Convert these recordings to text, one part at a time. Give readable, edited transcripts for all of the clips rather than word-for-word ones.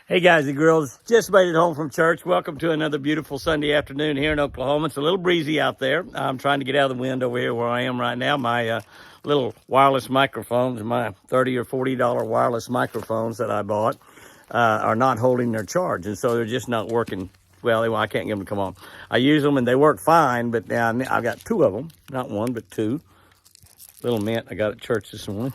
Hey guys and girls, just made it home from church. Welcome to another beautiful Sunday afternoon here in Oklahoma. It's a little breezy out there. I'm trying to get out of the wind over here where I am right now. My little wireless microphones, my $30 or $40 wireless microphones that I bought are not holding their charge, and so they're just not working. Well, I can't get them to come on. I use them and they work fine, but now I've got two of them, not one, but two. Little mint I got at church this morning.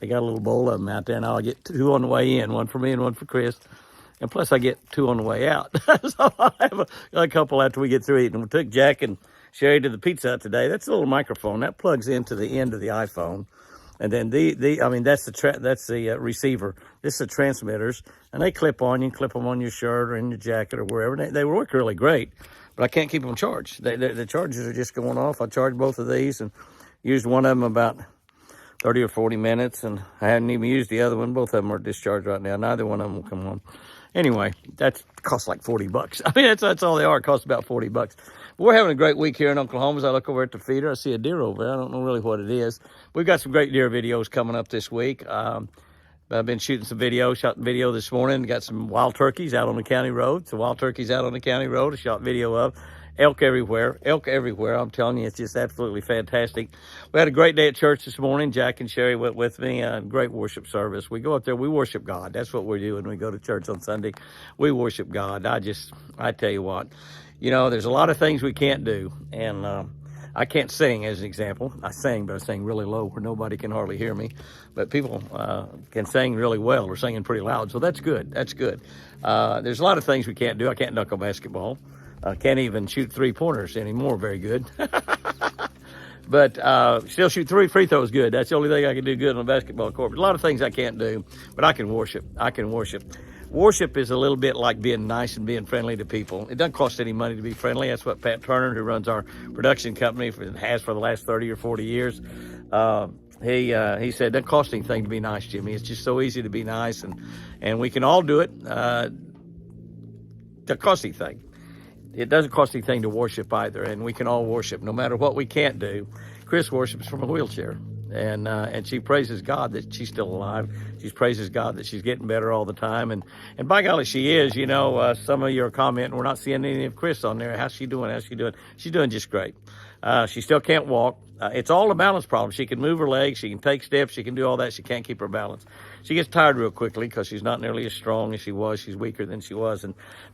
They got a little bowl of them out there, and I'll get two on the way in, one for me and one for Chris. And plus, I get two on the way out. So I'll have a couple after we get through eating. We took Jack and Sherry to the Pizza Hut today. That's a little microphone that plugs into the end of the iPhone, and then that's the receiver. This is the transmitters, and they clip on. You can clip them on your shirt or in your jacket or wherever. They work really great, but I can't keep them charged. The chargers are just going off. I charged both of these and used one of them about 30 or 40 minutes, and I hadn't even used the other one. Both of them are discharged right now. Neither one of them will come on. Anyway, that costs like $40. I mean, that's all they are. It costs about $40. But we're having a great week here in Oklahoma. As I look over at the feeder, I see a deer over there. I don't know really what it is. We've got some great deer videos coming up this week. I've been shooting some video, shot video this morning. Got some wild turkeys out on the county road. Some wild turkeys out on the county road. I shot video of. Elk everywhere. I'm telling you, it's just absolutely fantastic. We had a great day at church this morning. Jack and Sherry went with me. Great worship service. We go up there, we worship God. That's what we do when we go to church on Sunday. We worship God. I tell you what, there's a lot of things we can't do. And I can't sing, as an example. I sing, but I sing really low where nobody can hardly hear me. But people can sing really well or singing pretty loud, so that's good. That's good. There's a lot of things we can't do. I can't dunk a basketball. I can't even shoot three-pointers anymore very good. But still shoot three free throws good. That's the only thing I can do good on a basketball court. But a lot of things I can't do, but I can worship. Worship is a little bit like being nice and being friendly to people. It doesn't cost any money to be friendly. That's what Pat Turner, who runs our production company, has for the last 30 or 40 years. He said, it doesn't cost anything to be nice, Jimmy. It's just so easy to be nice, and we can all do it. It doesn't cost anything. It doesn't cost anything to worship either, and we can all worship no matter what we can't do. Chris worships from a wheelchair, and she praises God that she's still alive. She praises God that she's getting better all the time, and by golly, she is. Some of you are commenting, we're not seeing any of Chris on there. How's she doing? She's doing just great. She still can't walk. It's all a balance problem. She can move her legs. She can take steps. She can do all that. She can't keep her balance. She gets tired real quickly because she's not nearly as strong as she was. She's weaker than she was.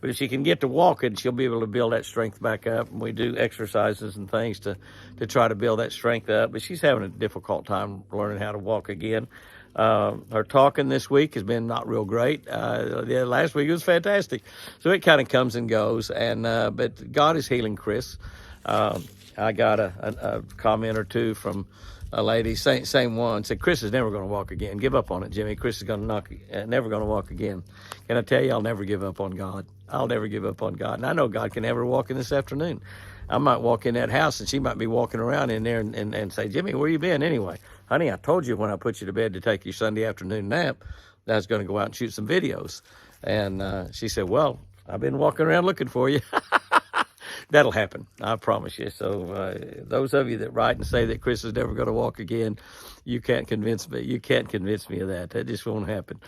But if she can get to walking, she'll be able to build that strength back up. And we do exercises and things to try to build that strength up. But she's having a difficult time learning how to walk again. Her talking this week has been not real great. Last week it was fantastic. So it kind of comes and goes. But God is healing Chris. I got a comment or two from a lady, same one, said, Chris is never going to walk again. Give up on it, Jimmy. Chris is never going to walk again. Can I tell you, I'll never give up on God. I'll never give up on God. And I know God can never walk in this afternoon. I might walk in that house, and she might be walking around in there and say, Jimmy, where you been anyway? Honey, I told you when I put you to bed to take your Sunday afternoon nap that I was going to go out and shoot some videos. And she said, well, I've been walking around looking for you. That'll happen, I promise you. So those of you that write and say that Chris is never going to walk again, you can't convince me. You can't convince me of that. That just won't happen.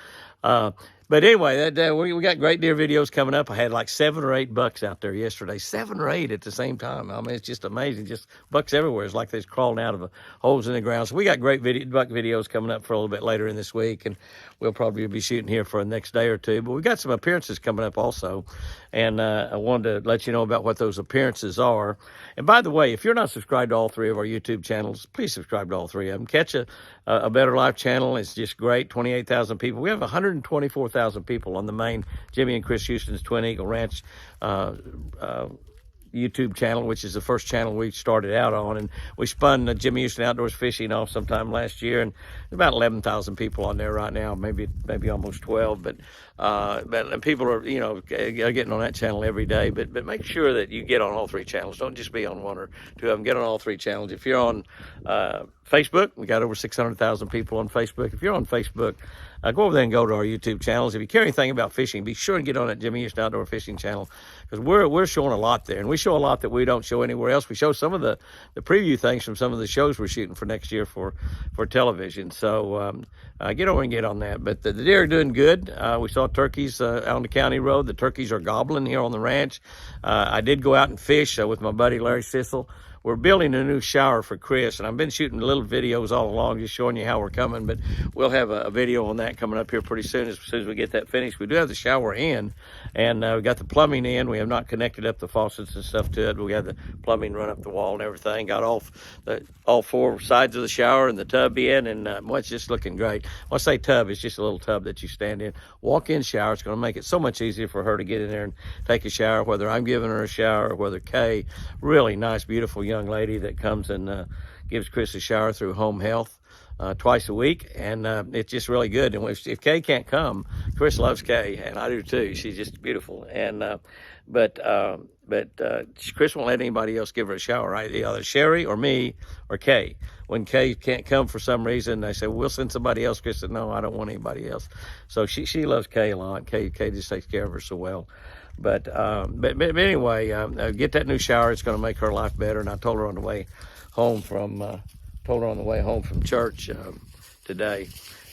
But anyway, we got great deer videos coming up. I had like 7 or 8 bucks out there yesterday. 7 or 8 at the same time. I mean, it's just amazing. Just bucks everywhere. It's like they're crawling out of holes in the ground. So we got great buck videos coming up for a little bit later in this week, and we'll probably be shooting here for the next day or two. But we got some appearances coming up also, and I wanted to let you know about what those appearances are. And by the way, if you're not subscribed to all 3 of our YouTube channels, please subscribe to all 3 of them. Catch a Better Life channel. It's just great. 28,000 people. We have 124,000 people on the main Jimmy and Chris Houston's Twin Eagle Ranch YouTube channel, which is the first channel we started out on. And we spun Jimmy Houston Outdoors Fishing off sometime last year, and about 11,000 people on there right now, maybe almost 12. But people are, getting on that channel every day. But make sure that you get on all 3 channels. Don't just be on 1 or 2 of them. Get on all 3 channels. If you're on Facebook, we got over 600,000 people on Facebook. If you're on Facebook, go over there and go to our YouTube channels. If you care anything about fishing, be sure and get on that Jimmy Houston Outdoor Fishing channel, because we're showing a lot there, and we show a lot that we don't show anywhere else. We show some of the preview things from some of the shows we're shooting for next year for television. So get over and get on that. But the deer are doing good. We saw turkeys on the county road. The turkeys are gobbling here on the ranch. I did go out and fish with my buddy Larry Sissel. We're building a new shower for Chris, and I've been shooting little videos all along, just showing you how we're coming, but we'll have a video on that coming up here pretty soon as we get that finished. We do have the shower in, and we got the plumbing in. We have not connected up the faucets and stuff to it. We got the plumbing run up the wall and everything. Got all 4 sides of the shower and the tub in, and it's just looking great. When I say tub, it's just a little tub that you stand in. Walk-in shower. It's going to make it so much easier for her to get in there and take a shower, whether I'm giving her a shower or whether Kay, really nice, beautiful young lady that comes and gives Chris a shower through Home Health twice a week, and it's just really good. And if Kay can't come, Chris loves Kay, and I do too. She's just beautiful. And but Chris won't let anybody else give her a shower, right? Either Sherry or me or Kay. When Kay can't come for some reason, they say, well, we'll send somebody else. Chris said, no, I don't want anybody else. So she loves Kay a lot. Kay just takes care of her so well. But anyway, get that new shower. It's going to make her life better. And I told her on the way home from church today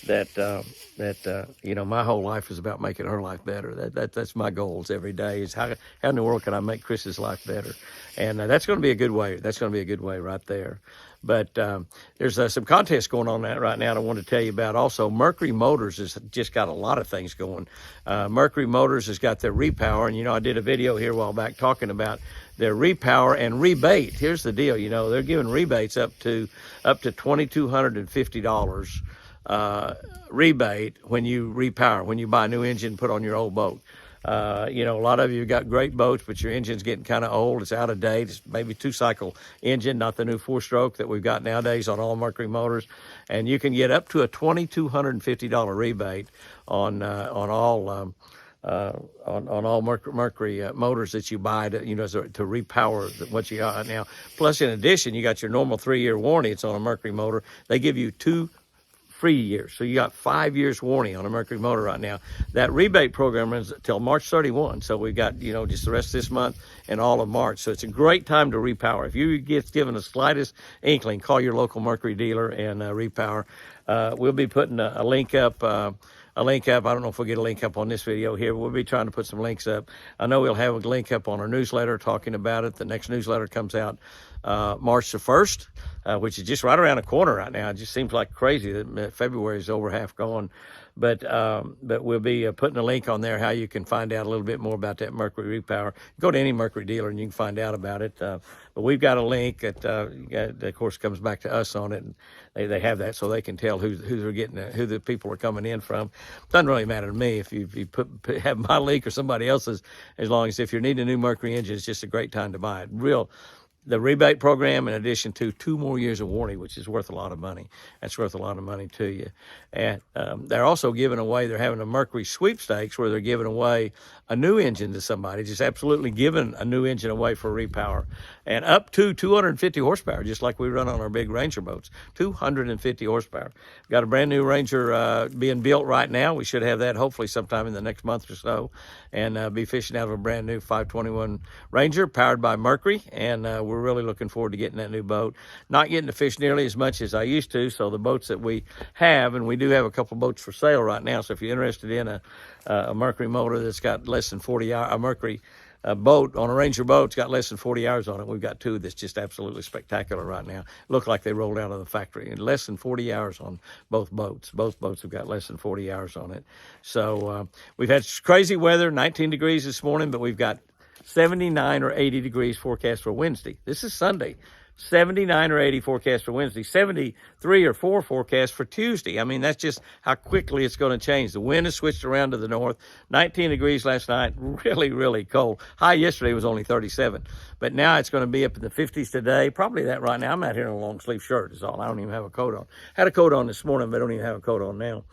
that my whole life is about making her life better. That's my goals every day. Is how in the world can I make Chris's life better? And that's going to be a good way. That's going to be a good way right there. But there's some contests going on that right now, and I want to tell you about. Also, Mercury Motors has just got a lot of things going. Mercury Motors has got their repower, and I did a video here a while back talking about their repower and rebate. Here's the deal, they're giving rebates up to $2,250 rebate when you repower, when you buy a new engine and put on your old boat. A lot of you got great boats, but your engine's getting kind of old. It's out of date. It's maybe 2-cycle engine, not the new 4-stroke that we've got nowadays on all Mercury motors. And you can get up to a $2,250 rebate on all Mercury motors that you buy to repower what you got now. Plus, in addition, you got your normal 3-year warranty. It's on a Mercury motor. They give you 2 free years. So you got 5 years warranty on a Mercury motor right now. That rebate program runs until March 31. So we've got, just the rest of this month and all of March. So it's a great time to repower. If you get given the slightest inkling, call your local Mercury dealer and repower. We'll be putting a link up. I don't know if we'll get a link up on this video here, but we'll be trying to put some links up. I know we'll have a link up on our newsletter talking about it. The next newsletter comes out March the 1st, which is just right around the corner right now. It just seems like crazy that February is over half gone. But we'll be putting a link on there how you can find out a little bit more about that Mercury repower. Go to any Mercury dealer and you can find out about it. But we've got a link that of course comes back to us on it, and they have that so they can tell who they're getting, who the people are coming in from. Doesn't really matter to me if you have my link or somebody else's, as long as if you're needing a new Mercury engine, it's just a great time to buy it. The rebate program, in addition to 2 more years of warranty, which is worth a lot of money. That's worth a lot of money to you. And they're also giving away, they're having a Mercury sweepstakes where they're giving away a new engine to somebody, just absolutely giving a new engine away for repower. And up to 250 horsepower, just like we run on our big Ranger boats. 250 horsepower. Got a brand new Ranger being built right now. We should have that hopefully sometime in the next month or so. And be fishing out of a brand new 521 Ranger powered by Mercury. And we're really looking forward to getting that new boat. Not getting to fish nearly as much as I used to, so the boats that we have, and we do have a couple boats for sale right now, so if you're interested in a Mercury motor that's got less than 40 hours, a Mercury boat on a Ranger boat, it's got less than 40 hours on it. We've got 2 that's just absolutely spectacular right now. Look like they rolled out of the factory. And less than 40 hours on both boats. Both boats have got less than 40 hours on it. So we've had crazy weather, 19 degrees this morning, but we've got 79 or 80 degrees forecast for Wednesday. This is Sunday. 79 or 80 forecast for Wednesday. 73 or 4 forecast for Tuesday. I mean, that's just how quickly it's going to change. The wind has switched around to the north. 19 degrees last night. Really, really cold. High yesterday was only 37. But now it's going to be up in the 50s today. Probably that right now. I'm out here in a long sleeve shirt is all. I don't even have a coat on. Had a coat on this morning, but I don't even have a coat on now.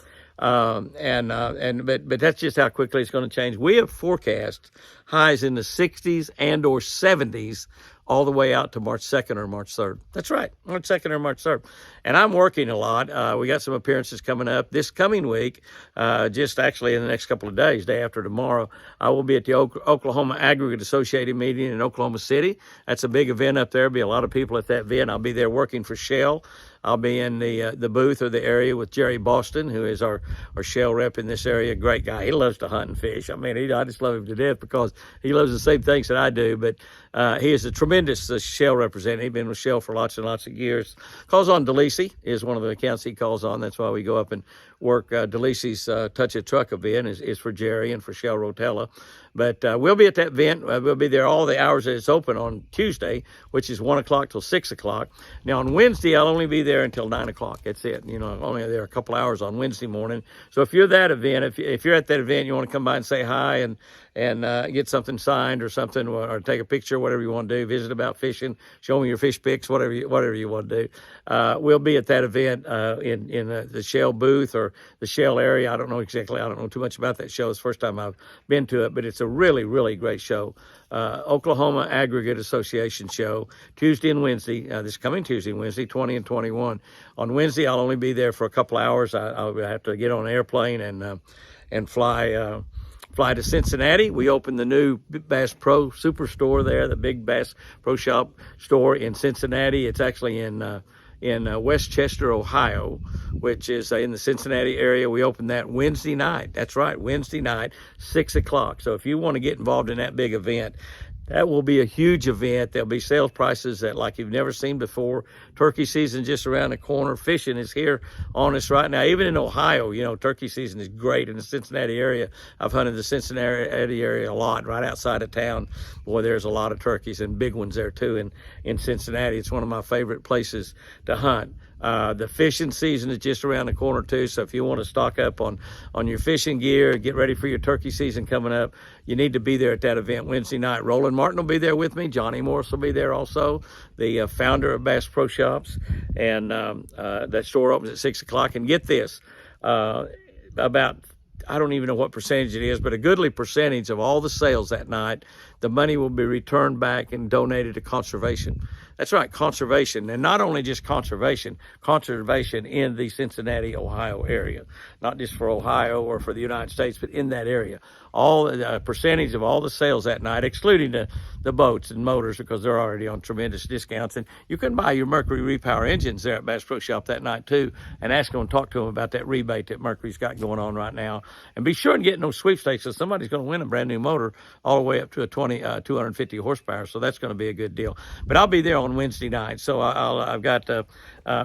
But that's just how quickly it's going to change. We have forecast highs in the 60s and or 70s all the way out to March 2nd or March 3rd. That's right, March 2nd or March 3rd. And I'm working a lot. We got some appearances coming up this coming week, just actually in the next couple of days, day after tomorrow. I will be at the Oklahoma Aggregate Associated meeting in Oklahoma City. That's a big event up there. There'll be a lot of people at that event. I'll be there working for Shell. I'll be in the booth or the area with Jerry Boston, who is our Shell rep in this area. Great guy. He loves to hunt and fish. I mean, I just love him to death because he loves the same things that I do. But he is a tremendous Shell representative. He's been with Shell for lots and lots of years. Calls on DeLisi is one of the accounts he calls on. That's why we go up and work. DeLisi's Touch a Truck event is for Jerry and for Shell Rotella. But we'll be at that event. We'll be there all the hours that it's open on Tuesday, which is 1 o'clock till 6 o'clock. Now, on Wednesday, I'll only be there until 9 o'clock. That's it. You know, I'm only there a couple hours on Wednesday morning. So if you're that event, if you're at that event, you want to come by and say hi and get something signed or something, or take a picture, whatever you want to do, visit about fishing, show me your fish pics, whatever you want to do. We'll be at that event in the Shell booth or the Shell area. I don't know too much about that show. It's the first time I've been to it, but it's a really, really great show. Oklahoma Aggregate Association show, Tuesday and Wednesday, this coming Tuesday and Wednesday, 20 and 21. On Wednesday, I'll only be there for a couple hours. I'll have to get on an airplane and fly to Cincinnati. We opened the new Bass Pro Superstore there, the big Bass Pro Shop store in Cincinnati. It's actually in Westchester, Ohio, which is in the Cincinnati area. We opened that Wednesday night. That's right, Wednesday night, 6 o'clock. So if you want to get involved in that big event, that will be a huge event. There'll be sales prices that like you've never seen before. Turkey season just around the corner. Fishing is here on us right now. Even in Ohio, you know, turkey season is great in the Cincinnati area. I've hunted the Cincinnati area a lot, right outside of town. Boy, there's a lot of turkeys and big ones there too in Cincinnati. It's one of my favorite places to hunt. The fishing season is just around the corner too, so if you want to stock up on your fishing gear, get ready for your turkey season coming up, you need to be there at that event Wednesday night. Roland Martin will be there with me. Johnny Morris will be there also, the founder of Bass Pro Shops, and that store opens at 6 o'clock. And get this, about, I don't even know what percentage it is, but a goodly percentage of all the sales that night, the money will be returned back and donated to conservation. That's right, conservation. And not only just conservation in the Cincinnati, Ohio area. Not just for Ohio or for the United States, but in that area. All the percentage of all the sales that night, excluding the boats and motors, because they're already on tremendous discounts. And you can buy your Mercury Repower engines there at Bass Pro Shop that night too, and ask them and talk to them about that rebate that Mercury's got going on right now. And be sure and get no sweepstakes, so somebody's going to win a brand new motor all the way up to a 250 horsepower. So that's going to be a good deal. But I'll be there on Wednesday night. So I've got a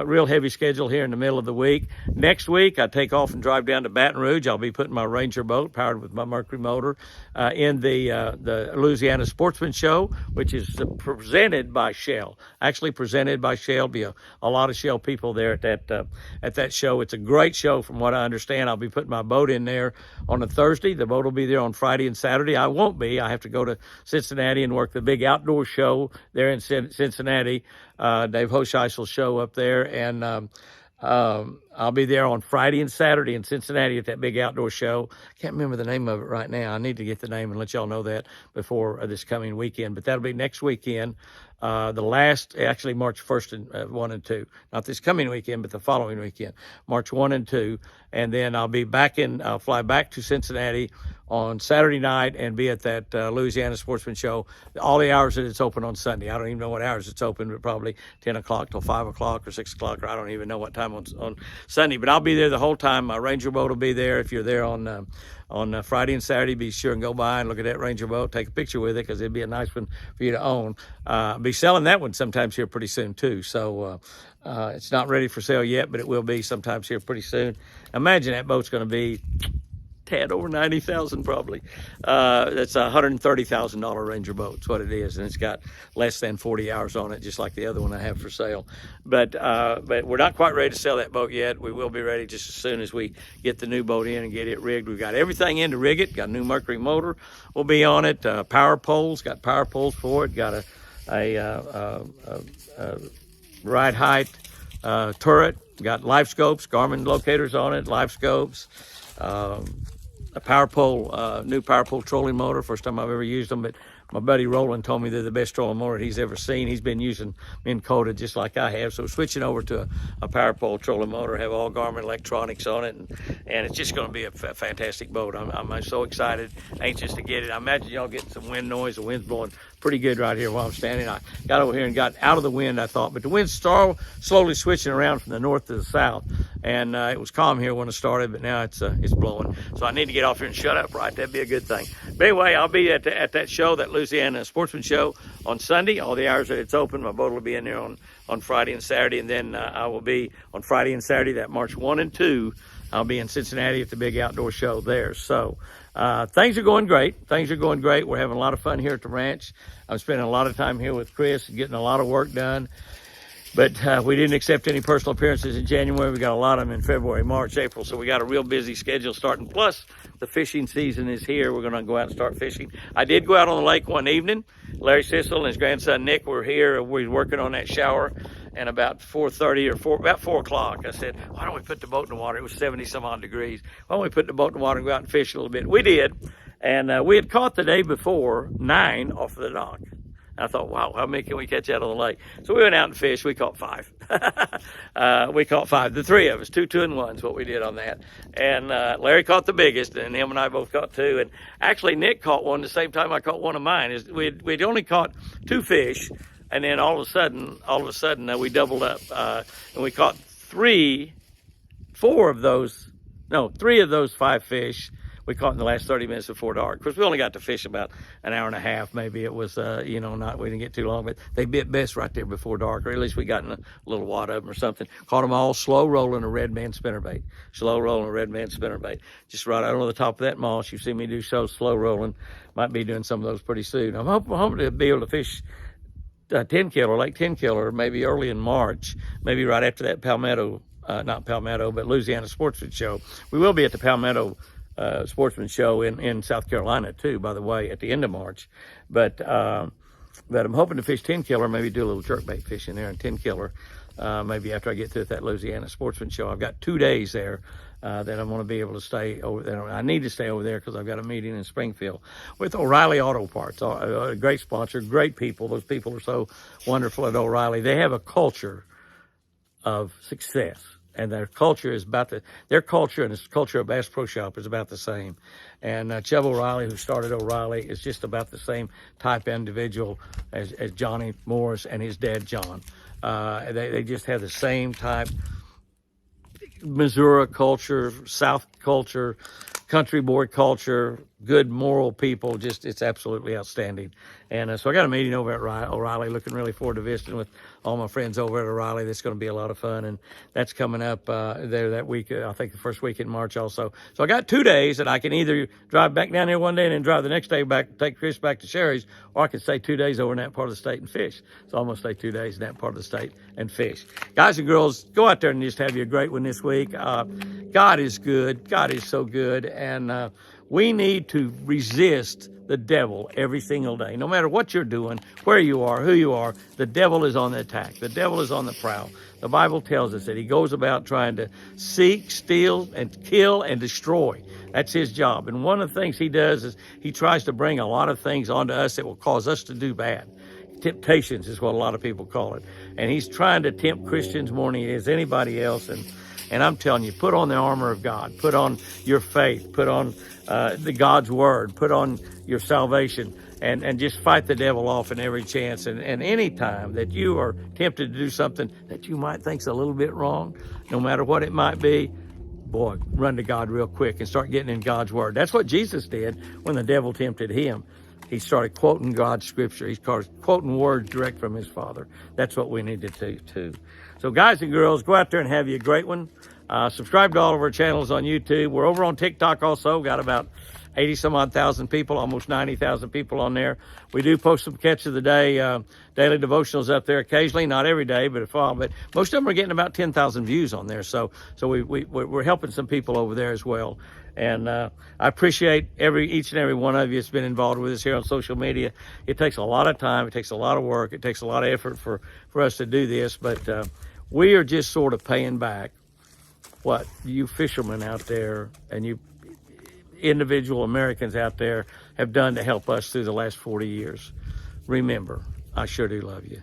real heavy schedule here in the middle of the week. Next week, I take off and drive down to Baton Rouge. I'll be putting my Ranger boat, powered with my Mercury motor, in the Louisiana Sportsman Show, which is presented by Shell. Actually presented by Shell. Be a lot of Shell people there at that show. It's a great show from what I understand. I'll be putting my boat in there on a Thursday. The boat will be there on Friday and Saturday. I won't be. I have to go to Cincinnati and work the big outdoor show there in Cincinnati. Dave Hosheiss will show up there, and I'll be there on Friday and Saturday in Cincinnati at that big outdoor show. Can't remember the name of it right now. I need to get the name and let y'all know that before this coming weekend. But that'll be next weekend. Actually March 1st and 1 and 2. Not this coming weekend, but the following weekend, March 1 and 2. And then I'll fly back to Cincinnati on Saturday night and be at that Louisiana Sportsman Show. All the hours that it's open on Sunday. I don't even know what hours it's open, but probably 10 o'clock till 5 o'clock or 6 o'clock, or I don't even know what time on Sunday. But I'll be there the whole time. My Ranger boat will be there. If you're there on Friday and Saturday, be sure and go by and look at that Ranger boat, take a picture with it, because it'd be a nice one for you to own. I'll be selling that one sometimes here pretty soon too. So it's not ready for sale yet, but it will be sometimes here pretty soon. Imagine that boat's going to be tad over $90,000 probably. That's a $130,000 Ranger boat. That's what it is, and it's got less than 40 hours on it, just like the other one I have for sale. But we're not quite ready to sell that boat yet. We will be ready just as soon as we get the new boat in and get it rigged. We've got everything in to rig it. Got a new Mercury motor will be on it. Power poles, got power poles for it. Got a ride height turret, got life scopes, Garmin locators on it, life scopes, a power pole, new power pole trolling motor. First time I've ever used them, but my buddy Roland told me they're the best trolling motor he's ever seen. He's been using Minn Kota just like I have. So switching over to a power pole trolling motor, have all Garmin electronics on it, and it's just going to be a fantastic boat. I'm so excited, anxious to get it. I imagine y'all getting some wind noise. The wind's blowing pretty good right here while I'm standing. I got over here and got out of the wind, I thought, but the wind's slowly switching around from the north to the south, and it was calm here when it started, but now it's blowing. So I need to get off here and shut up, right? That'd be a good thing. But anyway, I'll be at that show, that Louisiana Sportsman Show, on Sunday, all the hours that it's open. My boat will be in there on Friday and Saturday, and then I will be on Friday and Saturday, that March 1 and 2. I'll be in Cincinnati at the big outdoor show there. So things are going great. Things are going great. We're having a lot of fun here at the ranch. I'm spending a lot of time here with Chris and getting a lot of work done. But we didn't accept any personal appearances in January. We got a lot of them in February, March, April. So we got a real busy schedule starting. Plus, the fishing season is here. We're going to go out and start fishing. I did go out on the lake one evening. Larry Sissel and his grandson Nick were here. We were working on that shower. And about 4:30 or about 4 o'clock, I said, why don't we put the boat in the water? It was 70 some odd degrees. Why don't we put the boat in the water and go out and fish a little bit? We did. And we had caught the day before 9 off of the dock. I thought, wow, how many can we catch out on the lake? So we went out and fished. We caught 5. We caught 5. The 3 of us, 2 2-and-1s, what we did on that. And Larry caught the biggest, and him and I both caught 2. And actually, Nick caught one the same time I caught one of mine. We'd only caught 2 fish, and then all of a sudden, we doubled up, and we caught 3 of those 5 fish. We caught in the last 30 minutes before dark. Of course, we only got to fish about an hour and a half. Maybe it was, we didn't get too long, but they bit best right there before dark, or at least we got in a little wad of them or something. Caught them all slow rolling a red man spinnerbait. Slow rolling a red man spinnerbait. Just right out on the top of that moss. You see me do so slow rolling. Might be doing some of those pretty soon. I'm hoping to be able to fish 10 killer, Lake 10 killer, maybe early in March, maybe right after that Palmetto, not Palmetto, but Louisiana Sportsman Show. We will be at the Palmetto Sportsman Show in South Carolina too, by the way, at the end of March. But I'm hoping to fish 10 killer, maybe do a little jerkbait fishing there in 10 killer, maybe after I get through that Louisiana Sportsman Show. I've got 2 days there that I'm going to be able to stay over there. I need to stay over there because I've got a meeting in Springfield with O'Reilly Auto Parts, a great sponsor, great people. Those people are so wonderful at O'Reilly. They have a culture of success. And their culture and the culture of Bass Pro Shop is about the same. And Chubb O'Reilly, who started O'Reilly, is just about the same type individual as Johnny Morris and his dad, John. They just have the same type Missouri culture, South culture, country boy culture, good moral people. Just, it's absolutely outstanding. And so I got a meeting over at O'Reilly, looking really forward to visiting with all my friends over at O'Reilly. That's going to be a lot of fun, and that's coming up there that week, I think the first week in March also. So I got 2 days that I can either drive back down there one day and then drive the next day back, take Chris back to Sherry's, or I can stay 2 days over in that part of the state and fish. So I'm going to stay 2 days in that part of the state and fish. Guys and girls, go out there and just have you a great one this week. God is good. God is so good, and we need to resist the devil every single day. No matter what you're doing, where you are, who you are, the devil is on the attack. The devil is on the prowl. The Bible tells us that he goes about trying to seek, steal, and kill and destroy. That's his job. And one of the things he does is he tries to bring a lot of things onto us that will cause us to do bad. Temptations is what a lot of people call it. And he's trying to tempt Christians more than he is anybody else. And I'm telling you, put on the armor of God. Put on your faith. Put on the God's word. Put on your salvation. And just fight the devil off in every chance. And any time that you are tempted to do something that you might think's a little bit wrong, no matter what it might be, boy, run to God real quick and start getting in God's word. That's what Jesus did when the devil tempted him. He started quoting God's scripture. He started quoting words direct from his Father. That's what we need to do too. So guys and girls, go out there and have you a great one. Subscribe to all of our channels on YouTube. We're over on TikTok also. Got about 80 some odd thousand people, almost 90,000 people on there. We do post some catch of the day, daily devotionals up there occasionally, not every day, but but most of them are getting about 10,000 views on there. So we're helping some people over there as well. And I appreciate each and every one of you that's been involved with us here on social media. It takes a lot of time. It takes a lot of work. It takes a lot of effort for us to do this, but We are just sort of paying back what you fishermen out there and you individual Americans out there have done to help us through the last 40 years. Remember, I sure do love you.